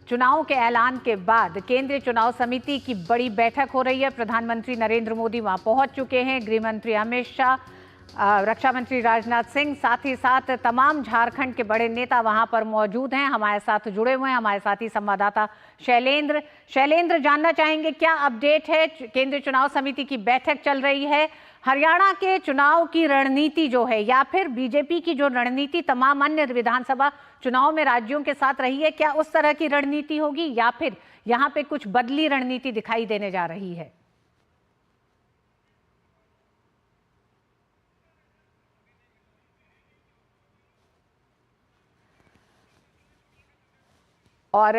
चुनाव के ऐलान के बाद केंद्रीय चुनाव समिति की बड़ी बैठक हो रही है। प्रधानमंत्री नरेंद्र मोदी वहां पहुंच चुके हैं। गृह मंत्री अमित शाह, रक्षा मंत्री राजनाथ सिंह, साथ ही साथ तमाम झारखंड के बड़े नेता वहां पर मौजूद हैं। हमारे साथ जुड़े हुए हैं हमारे साथी संवाददाता शैलेंद्र जानना चाहेंगे क्या अपडेट है। केंद्रीय चुनाव समिति की बैठक चल रही है। हरियाणा के चुनाव की रणनीति जो है या फिर बीजेपी की जो रणनीति तमाम अन्य विधानसभा चुनाव में राज्यों के साथ रही है, क्या उस तरह की रणनीति होगी या फिर यहाँ पे कुछ बदली रणनीति दिखाई देने जा रही है? और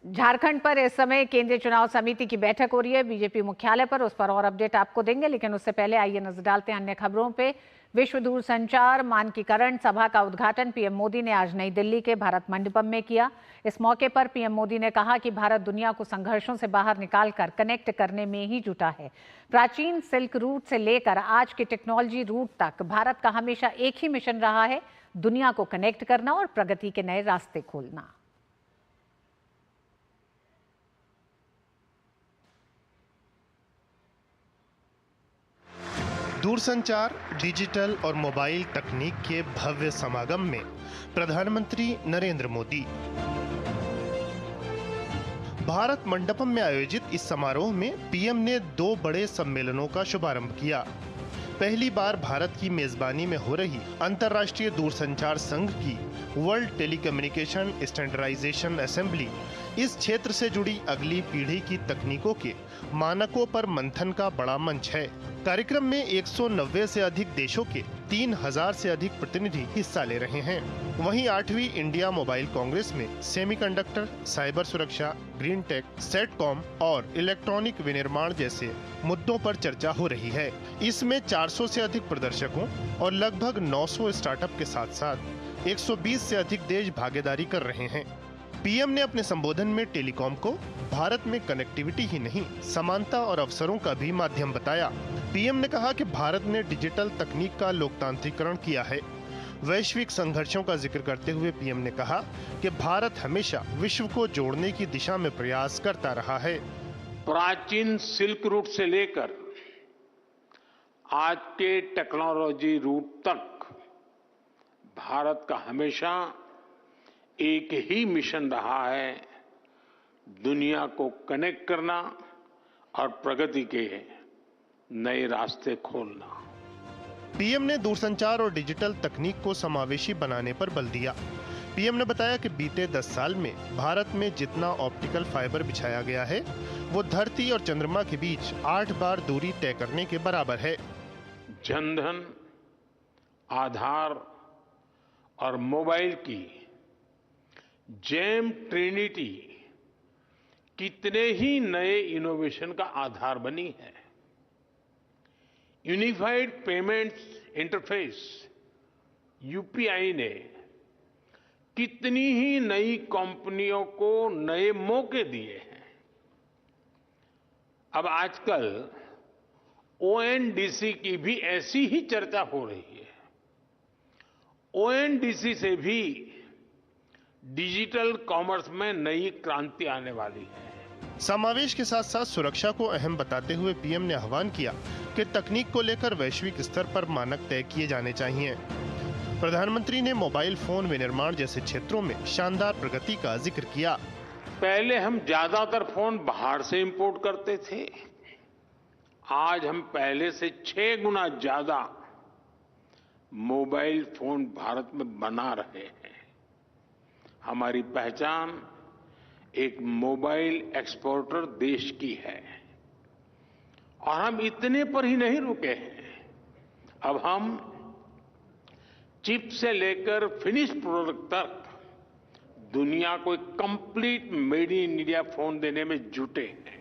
झारखंड पर इस समय केंद्रीय चुनाव समिति की बैठक हो रही है बीजेपी मुख्यालय पर, उस पर और अपडेट आपको देंगे। लेकिन उससे पहले आइए नजर डालते हैं अन्य खबरों पे। विश्व दूरसंचार मानकीकरण सभा का उद्घाटन पीएम मोदी ने आज नई दिल्ली के भारत मंडपम में किया। इस मौके पर पीएम मोदी ने कहा कि भारत दुनिया को संघर्षों से बाहर निकालकर कनेक्ट करने में ही जुटा है। प्राचीन सिल्क रूट से लेकर आज के टेक्नोलॉजी रूट तक भारत का हमेशा एक ही मिशन रहा है, दुनिया को कनेक्ट करना और प्रगति के नए रास्ते खोलना। दूरसंचार, डिजिटल और मोबाइल तकनीक के भव्य समागम में प्रधानमंत्री नरेंद्र मोदी। भारत मंडपम में आयोजित इस समारोह में पीएम ने 2 बड़े सम्मेलनों का शुभारंभ किया। पहली बार भारत की मेजबानी में हो रही अंतर्राष्ट्रीय दूरसंचार संघ की वर्ल्ड टेलीकम्युनिकेशन स्टैंडर्डाइजेशन असेंबली इस क्षेत्र से जुड़ी अगली पीढ़ी की तकनीकों के मानकों पर मंथन का बड़ा मंच है। कार्यक्रम में 190 से अधिक देशों के 3000 से अधिक प्रतिनिधि हिस्सा ले रहे हैं। वहीं 8वीं इंडिया मोबाइल कांग्रेस में सेमीकंडक्टर, साइबर सुरक्षा, ग्रीन टेक, सेटकॉम और इलेक्ट्रॉनिक विनिर्माण जैसे मुद्दों पर चर्चा हो रही है। इसमें 400 से अधिक प्रदर्शकों और लगभग 900 स्टार्टअप के साथ साथ 120 से अधिक देश भागीदारी कर रहे हैं। पीएम ने अपने संबोधन में टेलीकॉम को भारत में कनेक्टिविटी ही नहीं, समानता और अवसरों का भी माध्यम बताया। पीएम ने कहा कि भारत ने डिजिटल तकनीक का लोकतांत्रिकरण किया है। वैश्विक संघर्षों का जिक्र करते हुए पीएम ने कहा कि भारत हमेशा विश्व को जोड़ने की दिशा में प्रयास करता रहा है। प्राचीन सिल्क रूट से लेकर आज के टेक्नोलॉजी रूट तक भारत का हमेशा एक ही मिशन रहा है, दुनिया को कनेक्ट करना और प्रगति के नए रास्ते खोलना। पीएम ने दूरसंचार और डिजिटल तकनीक को समावेशी बनाने पर बल दिया। पीएम ने बताया कि बीते 10 साल में भारत में जितना ऑप्टिकल फाइबर बिछाया गया है, वो धरती और चंद्रमा के बीच 8 बार दूरी तय करने के बराबर है। जनधन, आधार और मोबाइल की जेम ट्रिनिटी कितने ही नए इनोवेशन का आधार बनी है। यूनिफाइड पेमेंट्स इंटरफेस यूपीआई ने कितनी ही नई कंपनियों को नए मौके दिए हैं। अब आजकल ओएनडीसी की भी ऐसी ही चर्चा हो रही है। ओएनडीसी से भी डिजिटल कॉमर्स में नई क्रांति आने वाली है। समावेश के साथ साथ सुरक्षा को अहम बताते हुए पीएम ने आह्वान किया कि तकनीक को लेकर वैश्विक स्तर पर मानक तय किए जाने चाहिए। प्रधानमंत्री ने मोबाइल फोन विनिर्माण जैसे क्षेत्रों में शानदार प्रगति का जिक्र किया। पहले हम ज्यादातर फोन बाहर से इंपोर्ट करते थे, आज हम पहले से 6 गुना ज्यादा मोबाइल फोन भारत में बना रहे हैं। हमारी पहचान एक मोबाइल एक्सपोर्टर देश की है और हम इतने पर ही नहीं रुके हैं। अब हम चिप से लेकर फिनिश प्रोडक्ट तक दुनिया को एक complete made in India phone देने में जुटे हैं।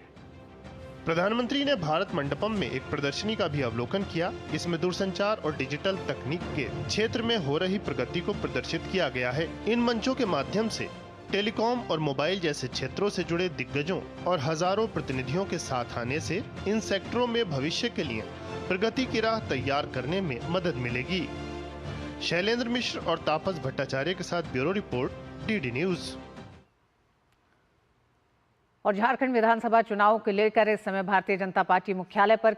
प्रधानमंत्री ने भारत मंडपम में एक प्रदर्शनी का भी अवलोकन किया। इसमें दूरसंचार और डिजिटल तकनीक के क्षेत्र में हो रही प्रगति को प्रदर्शित किया गया है। इन मंचों के माध्यम से टेलीकॉम और मोबाइल जैसे क्षेत्रों से जुड़े दिग्गजों और हजारों प्रतिनिधियों के साथ आने से इन सेक्टरों में भविष्य के लिए प्रगति की राह तैयार करने में मदद मिलेगी। शैलेंद्र मिश्र और तापस भट्टाचार्य के साथ ब्यूरो रिपोर्ट, डीडी न्यूज। और झारखंड विधानसभा चुनाव को लेकर इस समय भारतीय जनता पार्टी मुख्यालय पर